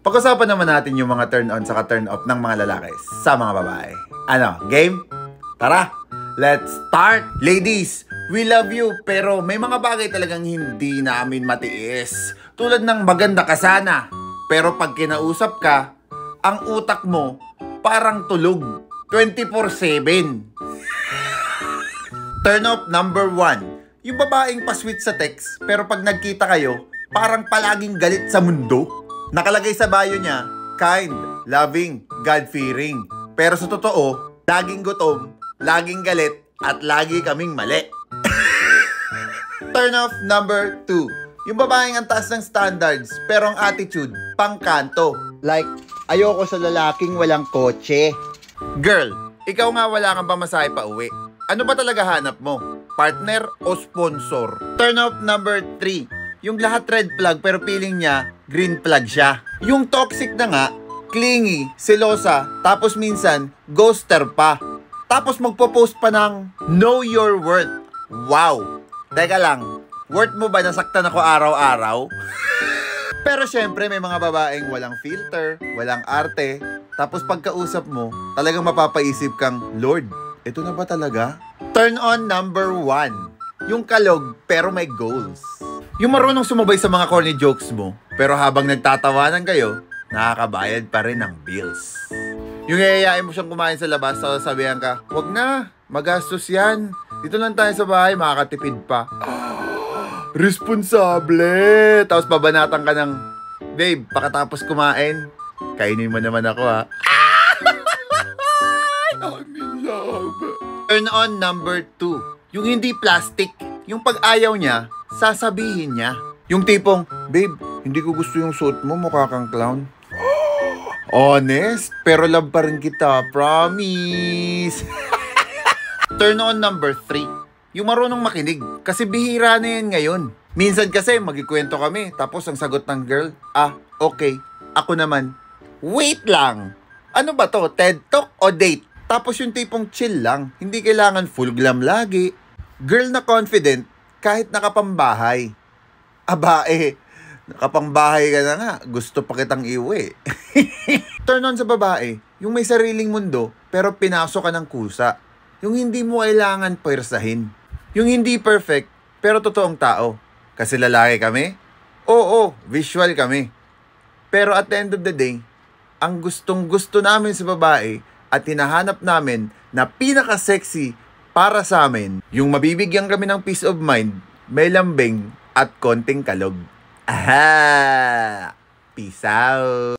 Pag-usapan naman natin yung mga turn on saka turn off ng mga lalaki sa mga babae. Ano, game? Tara, let's start! Ladies, we love you, pero may mga bagay talagang hindi namin matiis. Tulad ng maganda ka sana, pero pag kinausap ka, ang utak mo parang tulog 24/7. Turn off number 1. Yung babaeng pa-sweet sa text, pero pag nagkita kayo, parang palaging galit sa mundo. Nakalagay sa bio niya, kind, loving, God-fearing. Pero sa totoo, laging gutom, laging galit, at lagi kaming mali. Turn off number 2. Yung babaeng ang taas ng standards, pero ang attitude, pangkanto. Like, ayoko sa lalaking walang kotse. Girl, ikaw nga wala kang pamasahe pa uwi. Ano ba talaga hanap mo? Partner o sponsor? Turn off number 3. Yung lahat red flag pero feeling niya green flag siya. Yung toxic na nga, clingy, selosa, tapos minsan ghoster pa. Tapos magpo-post pa ng know your worth. Wow! Teka lang, worth mo ba nasaktan ako araw-araw? Pero syempre may mga babaeng walang filter, walang arte. Tapos pagkausap mo, talagang mapapaisip kang, Lord, ito na ba talaga? Turn on number 1. Yung kalog pero may goals. Yung marunong sumabay sa mga corny jokes mo, pero habang nagtatawanan kayo, nakakabayad pa rin ng bills. Yung yayayain mo siyang kumain sa labas, sasabihan ka, wag na, magastos yan. Dito lang tayo sa bahay, makakatipid pa. Responsable! Tapos babanatan ka ng, babe, pakatapos kumain, kainin mo naman ako ha. I'm in love. Turn on number 2. Yung hindi plastic. Yung pag-ayaw niya, sasabihin niya. Yung tipong, babe, hindi ko gusto yung suot mo, mukha kang clown. Honest, pero love pa rin kita, promise. Turn on number 3. Yung marunong makinig, kasi bihira na yan ngayon. Minsan kasi magkikwento kami, tapos ang sagot ng girl, okay, ako naman. Wait lang, ano ba to, TED Talk o date? Tapos yung tipong chill lang, hindi kailangan full glam lagi. Girl na confident, kahit nakapambahay. Nakapambahay ka na nga, gusto pa kitang iuwi. Turn on sa babae, yung may sariling mundo, pero pinasok ka ng kusa. Yung hindi mo kailangan pwersahin. Yung hindi perfect, pero totoong tao. Kasi lalaki kami? Oo, visual kami. Pero at the end of the day, ang gustong gusto namin sa babae at hinahanap namin na pinaka-sexy para sa amin, yung mabibigyan kami ng peace of mind, may lambing at konting kalog. Aha! Peace out!